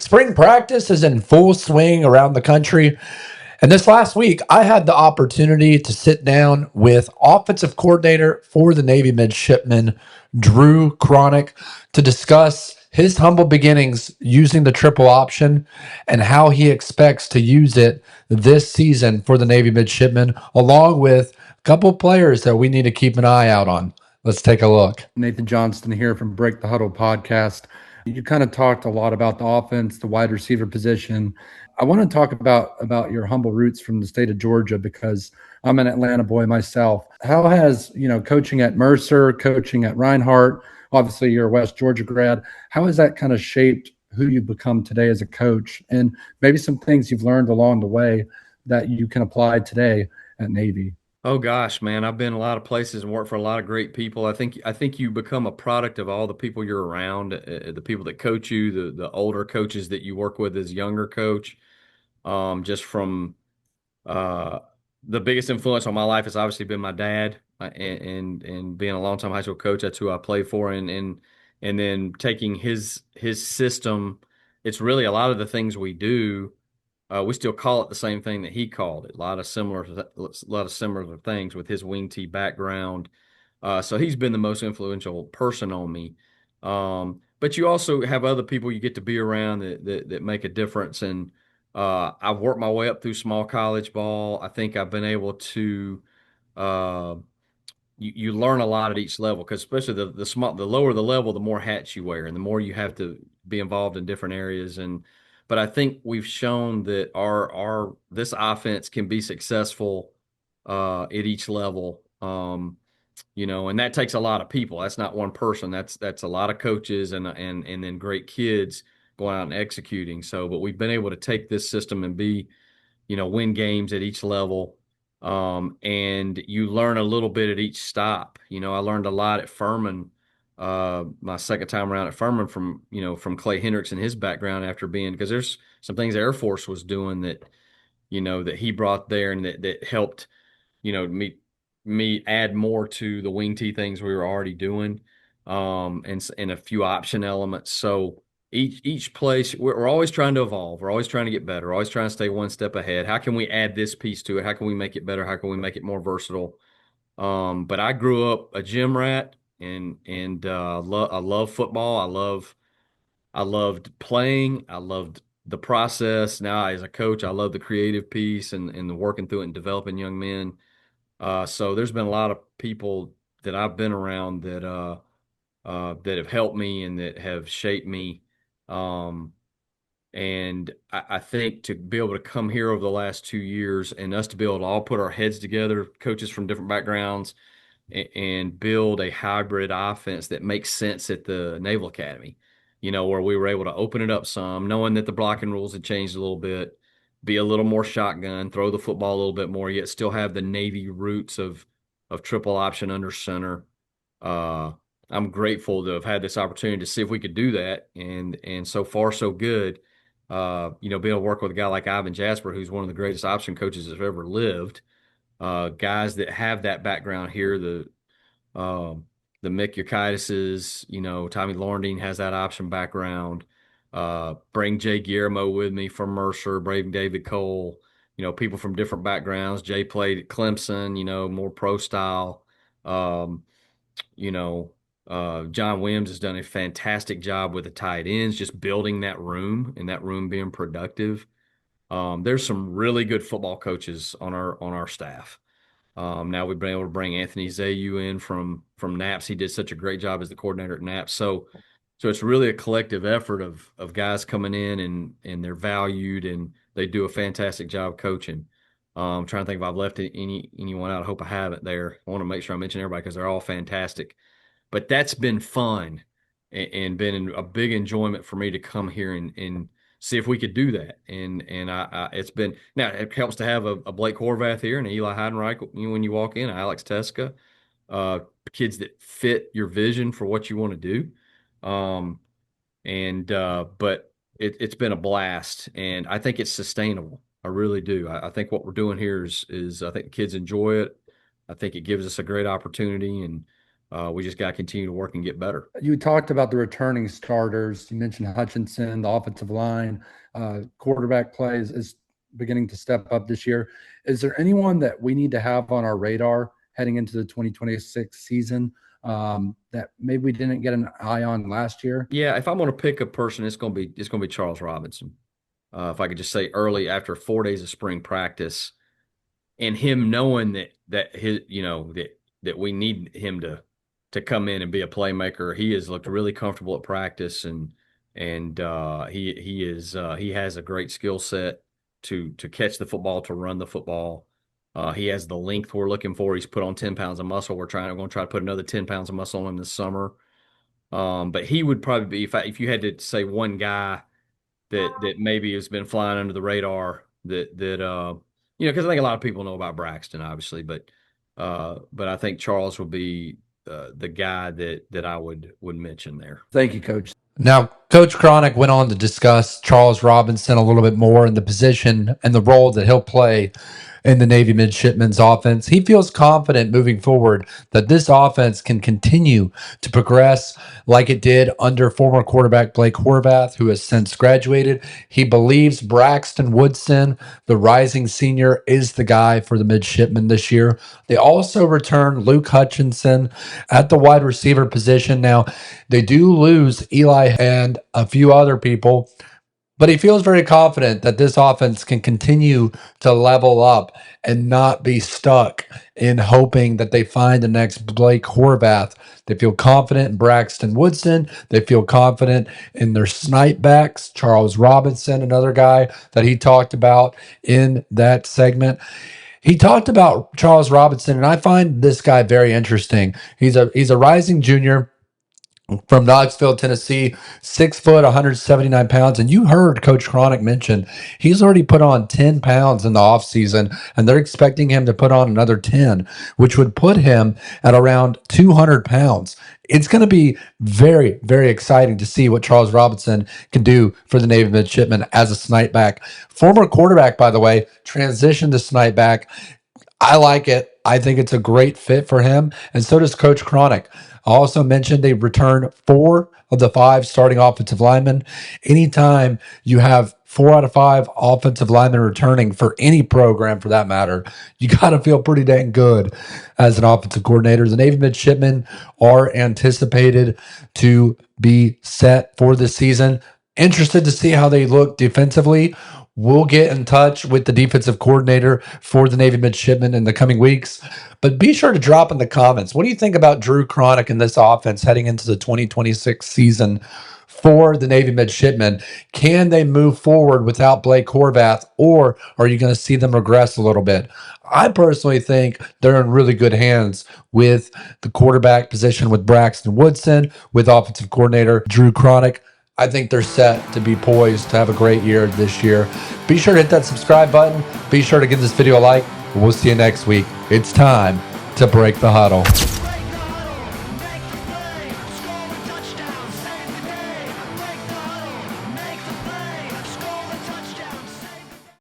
Spring practice is in full swing around the country. And this last week, I had the opportunity to sit down with offensive coordinator for the Navy Midshipmen, Drew Cronick, to discuss his humble beginnings using the triple option and how he expects to use it this season for the Navy Midshipmen, along with a couple of players that we need to keep an eye out on. Let's take a look. Nathan Johnston here from Break The Huddle podcast. You kind of talked a lot about the offense, the wide receiver position. I want to talk about your humble roots from the state of Georgia because I'm an Atlanta boy myself. How has, coaching at Mercer, coaching at Reinhardt, obviously you're a West Georgia grad, how has that kind of shaped who you've become today as a coach and maybe some things you've learned along the way that you can apply today at Navy? Oh gosh, man, I've been a lot of places and worked for a lot of great people. I think you become a product of all the people you're around, the people that coach you, the older coaches that you work with as younger coach. Just from uh, the biggest influence on my life has obviously been my dad, and being a longtime high school coach. That's who I play for, and then taking his system. It's really a lot of the things we do. We still call it the same thing that he called it. A lot of similar things with his wing T background. So he's been the most influential person on me. But you also have other people you get to be around that make a difference. And I've worked my way up through small college ball. I think I've been able to uh, you learn a lot at each level because especially the lower the level, the more hats you wear and the more you have to be involved in different areas. And but I think we've shown that our this offense can be successful at each level. And that takes a lot of people. That's not one person. That's a lot of coaches and then great kids going out and executing. So, but we've been able to take this system and win games at each level. And you learn a little bit at each stop. I learned a lot at Furman, my second time around at Furman from Clay Hendricks and his background after being, because there's some things the Air Force was doing that he brought there and that helped, me add more to the wing T things we were already doing, and a few option elements. So each place we're always trying to evolve. We're always trying to get better. We're always trying to stay one step ahead. How can we add this piece to it? How can we make it better? How can we make it more versatile? But I grew up a gym rat, and I love football. I loved playing. I loved the process. Now as a coach, I love the creative piece and the working through it and developing young men. So there's been a lot of people that I've been around that have helped me and that have shaped me. Um, and I think to be able to come here over the last 2 years and us to be able to all put our heads together, coaches from different backgrounds, and build a hybrid offense that makes sense at the Naval Academy, where we were able to open it up some, knowing that the blocking rules had changed a little bit, be a little more shotgun, throw the football a little bit more, yet still have the Navy roots of triple option under center. Uh, I'm grateful to have had this opportunity to see if we could do that, and so far so good. Being able to work with a guy like Ivan Jasper, who's one of the greatest option coaches that's ever lived. Guys that have that background here, um, the Mick Yurkitises, Tommy Lorndine has that option background. Bring Jay Guillermo with me from Mercer, bring David Cole, people from different backgrounds. Jay played at Clemson, more pro style. Um, John Williams has done a fantastic job with the tight ends, just building that room and that room being productive. There's some really good football coaches on our staff. Now we've been able to bring Anthony Zayu in from Naps. He did such a great job as the coordinator at Naps. So it's really a collective effort of guys coming in and they're valued and they do a fantastic job coaching. I'm trying to think if I've left anyone out. I hope I haven't there. I want to make sure I mention everybody because they're all fantastic. But that's been fun and been a big enjoyment for me to come here and see if we could do that. And it's been now it helps to have a Blake Horvath here and Eli Heidenreich when you walk in, Alex Teska, uh, kids that fit your vision for what you want to do. Um, and but it's been a blast, and I think it's sustainable. I really do. I think what we're doing here is I think the kids enjoy it. I think it gives us a great opportunity, and we just got to continue to work and get better. You talked about the returning starters. You mentioned Hutchinson, the offensive line, quarterback play is beginning to step up this year. Is there anyone that we need to have on our radar heading into the 2026 season that maybe we didn't get an eye on last year? Yeah, if I'm going to pick a person, it's going to be Charles Robinson. If I could just say early after 4 days of spring practice, and him knowing that his that we need him to come in and be a playmaker. He has looked really comfortable at practice, and he has a great skill set to catch the football, to run the football. He has the length we're looking for. He's put on 10 pounds of muscle. We're going to try to put another 10 pounds of muscle on him this summer. But he would probably be, if you had to say one guy that maybe has been flying under the radar that because I think a lot of people know about Braxton, obviously, but I think Charles will be the guy that I would mention there. Thank you, Coach. Now, Coach Cronick went on to discuss Charles Robinson a little bit more and the position and the role that he'll play in the Navy Midshipmen's offense. He feels confident moving forward that this offense can continue to progress like it did under former quarterback Blake Horvath, who has since graduated. He believes Braxton Woodson, the rising senior, is the guy for the Midshipmen this year. They also return Luke Hutchinson at the wide receiver position. Now, they do lose Eli and a few other people, but he feels very confident that this offense can continue to level up and not be stuck in hoping that they find the next Blake Horvath. They feel confident in Braxton Woodson. They feel confident in their snipe backs, Charles Robinson, another guy that he talked about in that segment. He talked about Charles Robinson, and I find this guy very interesting. He's a rising junior from Knoxville, Tennessee, 6 foot, 179 pounds. And you heard Coach Cronick mention he's already put on 10 pounds in the offseason, and they're expecting him to put on another 10, which would put him at around 200 pounds. It's going to be very, very exciting to see what Charles Robinson can do for the Navy Midshipmen as a snipe back. Former quarterback, by the way, transitioned to snipe back. I like it. I think it's a great fit for him, and so does Coach Cronick. I also mentioned they return 4 of the 5 starting offensive linemen. Anytime you have 4 out of 5 offensive linemen returning for any program, for that matter, you got to feel pretty dang good as an offensive coordinator. The Navy Midshipmen are anticipated to be set for this season. Interested to see how they look defensively. We'll get in touch with the defensive coordinator for the Navy Midshipmen in the coming weeks. But be sure to drop in the comments. What do you think about Drew Cronick and this offense heading into the 2026 season for the Navy Midshipmen? Can they move forward without Blake Horvath, or are you going to see them regress a little bit? I personally think they're in really good hands with the quarterback position with Braxton Woodson, with offensive coordinator Drew Cronick. I think they're set to be poised to have a great year this year. Be sure to hit that subscribe button. Be sure to give this video a like. We'll see you next week. It's time to break the huddle.